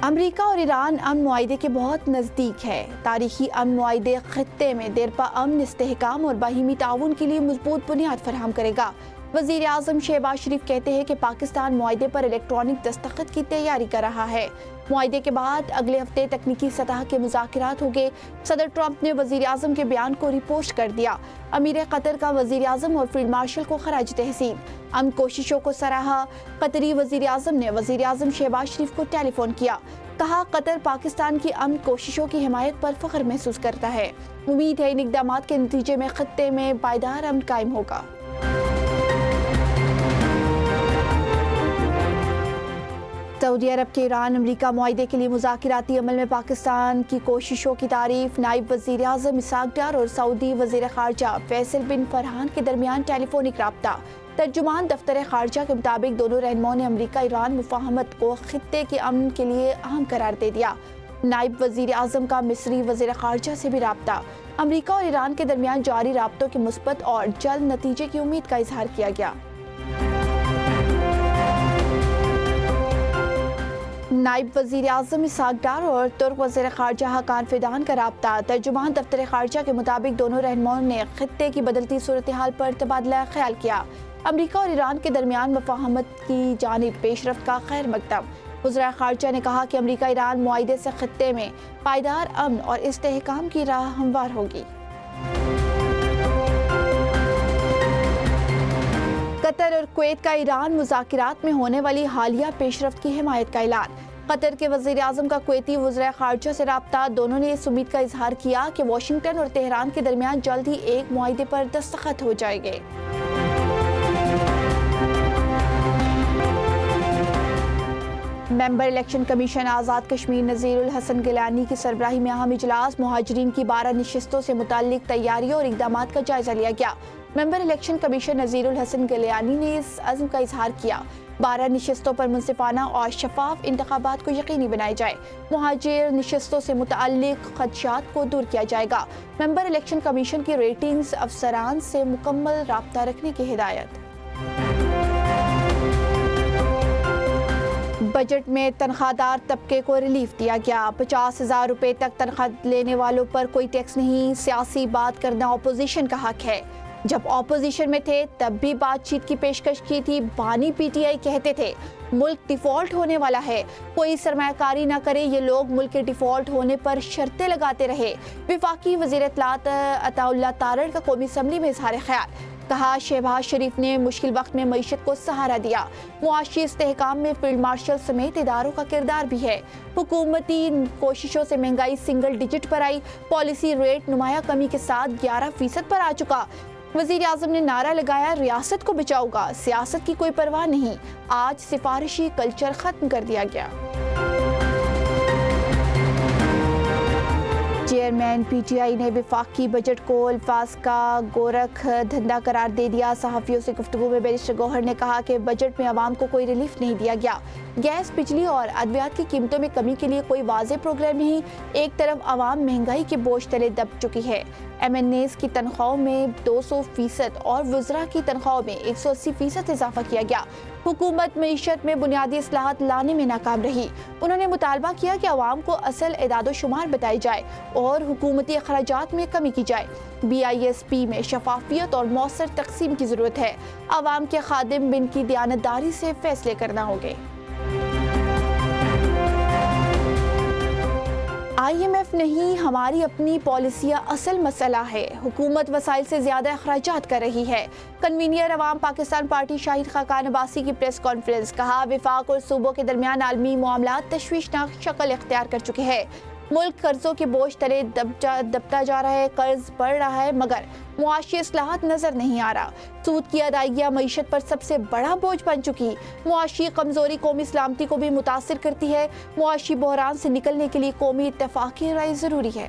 امریکہ اور ایران امن معاہدے کے بہت نزدیک ہے۔ تاریخی امن معاہدے خطے میں دیرپا امن، استحکام اور باہمی تعاون کے لیے مضبوط بنیاد فراہم کرے گا۔ وزیر اعظم شہباز شریف کہتے ہیں کہ پاکستان معاہدے پر الیکٹرانک دستخط کی تیاری کر رہا ہے۔ معاہدے کے بعد اگلے ہفتے تکنیکی سطح کے مذاکرات ہوں گے۔ صدر ٹرمپ نے وزیر اعظم کے بیان کو ری پوسٹ کر دیا۔ امیر قطر کا وزیر اعظم اور فیلڈ مارشل کو خراج تحسین۔ امن کوششوں کو سراہا۔ قطری وزیر اعظم نے وزیر اعظم شہباز شریف کو ٹیلی فون کیا۔ کہا قطر پاکستان کی امن کوششوں کی حمایت پر فخر محسوس کرتا ہے۔ امید ہے ان اقدامات کے نتیجے میں خطے میں پائیدار امن قائم ہوگا۔ سعودی عرب کے ایران امریکہ معاہدے کے لیے مذاکراتی عمل میں پاکستان کی کوششوں کی تعریف۔ نائب وزیر اعظم اسحاق ڈار اور سعودی وزیر خارجہ فیصل بن فرحان کے درمیان ٹیلی فونک رابطہ۔ ترجمان دفتر خارجہ کے مطابق دونوں رہنماؤں نے امریکہ ایران مفاہمت کو خطے کے امن کے لیے اہم قرار دے دیا۔ نائب وزیر اعظم کا مصری وزیر خارجہ سے بھی رابطہ۔ امریکہ اور ایران کے درمیان جاری رابطوں کے مثبت اور جلد نتیجے کی امید کا اظہار کیا گیا۔ نائب وزیر اعظم اسحاق ڈار اور ترک وزیر خارجہ حقان فیدان کا رابطہ۔ ترجمان دفتر خارجہ کے مطابق دونوں رہنماؤں نے خطے کی بدلتی صورتحال پر تبادلہ خیال کیا۔ امریکہ اور ایران کے درمیان مفاہمت کی جانب پیش رفت کا خیر مقدم۔ وزراء خارجہ نے کہا کہ امریکہ ایران معاہدے سے خطے میں پائیدار امن اور استحکام کی راہ ہموار ہوگی۔ قطر اور کویت کا ایران مذاکرات میں ہونے والی حالیہ پیش رفت کی حمایت کا اعلان۔ قطر کے وزیر اعظم کا کویتی وزراء خارجہ سے رابطہ۔ دونوں نے اس امید کا اظہار کیا کہ واشنگٹن اور تہران کے درمیان جلد ہی ایک معاہدے پر دستخط ہو جائیں گے۔ ممبر الیکشن کمیشن آزاد کشمیر نذیر الحسن گیلانی کی سربراہی میں اہم اجلاس۔ مہاجرین کی 12 نشستوں سے متعلق تیاریوں اور اقدامات کا جائزہ لیا گیا۔ ممبر الیکشن کمیشن نذیر الحسن گیلانی نے اس عزم کا اظہار کیا 12 نشستوں پر منصفانہ اور شفاف انتخابات کو یقینی بنائے جائے۔ مہاجر نشستوں سے متعلق خدشات کو دور کیا جائے گا۔ ممبر الیکشن کمیشن کی ریٹنگز افسران سے مکمل رابطہ رکھنے کی ہدایت۔ بجٹ میں تنخواہ دار طبقے کو ریلیف دیا گیا۔ 50,000 روپے تک تنخواہ لینے والوں پر کوئی ٹیکس نہیں۔ سیاسی بات کرنا اپوزیشن کا حق ہے۔ جب اپوزیشن میں تھے تب بھی بات چیت کی پیشکش کی تھی۔ بانی پی ٹی آئی کہتے تھے ملک ڈیفالٹ ہونے والا ہے، کوئی سرمایہ کاری نہ کرے۔ یہ لوگ ملک کے ڈیفالٹ ہونے پر شرطیں لگاتے رہے۔ وفاقی وزیر اطلاعات عطا اللہ تارڑ کا قومی اسمبلی میں اظہار خیال۔ کہا شہباز شریف نے مشکل وقت میں معیشت کو سہارا دیا۔ معاشی استحکام میں فیلڈ مارشل سمیت اداروں کا کردار بھی ہے۔ حکومتی کوششوں سے مہنگائی سنگل ڈیجٹ پر آئی۔ پالیسی ریٹ نمایاں کمی کے ساتھ 11% پر آ چکا۔ وزیر اعظم نے نعرہ لگایا ریاست کو بچاؤ گا، سیاست کی کوئی پرواہ نہیں۔ آج سفارشی کلچر ختم کر دیا گیا۔ چیئرمین پی ٹی آئی نے وفاقی بجٹ کو الفاظ کا گورکھ دھندا قرار دے دیا۔ صحافیوں سے گفتگو میں بیرسٹر گوہر نے کہا کہ بجٹ میں عوام کو کوئی ریلیف نہیں دیا گیا۔ گیس، بجلی اور ادویات کی قیمتوں میں کمی کے لیے کوئی واضح پروگرام نہیں۔ ایک طرف عوام مہنگائی کے بوجھ تلے دب چکی ہے۔ ایم این ایز کی تنخواہوں میں 200% اور وزراء کی تنخواہوں میں 180% اضافہ کیا گیا۔ حکومت معیشت میں بنیادی اصلاحات لانے میں ناکام رہی۔ انہوں نے مطالبہ کیا کہ عوام کو اصل اعداد و شمار بتائی جائے اور حکومتی اخراجات میں کمی کی جائے۔ بی آئی ایس پی میں شفافیت اور مؤثر تقسیم کی ضرورت ہے۔ عوام کے خادم بن کی دیانتداری سے فیصلے کرنا ہوگے۔ آئی ایم ایف نہیں، ہماری اپنی پالیسیاں اصل مسئلہ ہے۔ حکومت وسائل سے زیادہ اخراجات کر رہی ہے۔ کنوینر عوام پاکستان پارٹی شاہد خاقان عباسی کی پریس کانفرنس۔ کہا وفاق اور صوبوں کے درمیان عالمی معاملات تشویشناک شکل اختیار کر چکے ہیں۔ ملک قرضوں کے بوجھ تلے دبتا جا رہا ہے، قرض بڑھ رہا ہے مگر معاشی اصلاحات نظر نہیں آ رہا۔ سود کی ادائیگیاں معیشت پر سب سے بڑا بوجھ بن چکی۔ معاشی کمزوری قومی سلامتی کو بھی متاثر کرتی ہے۔ معاشی بحران سے نکلنے کے لیے قومی اتفاق کی رائے ضروری ہے۔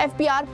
FBR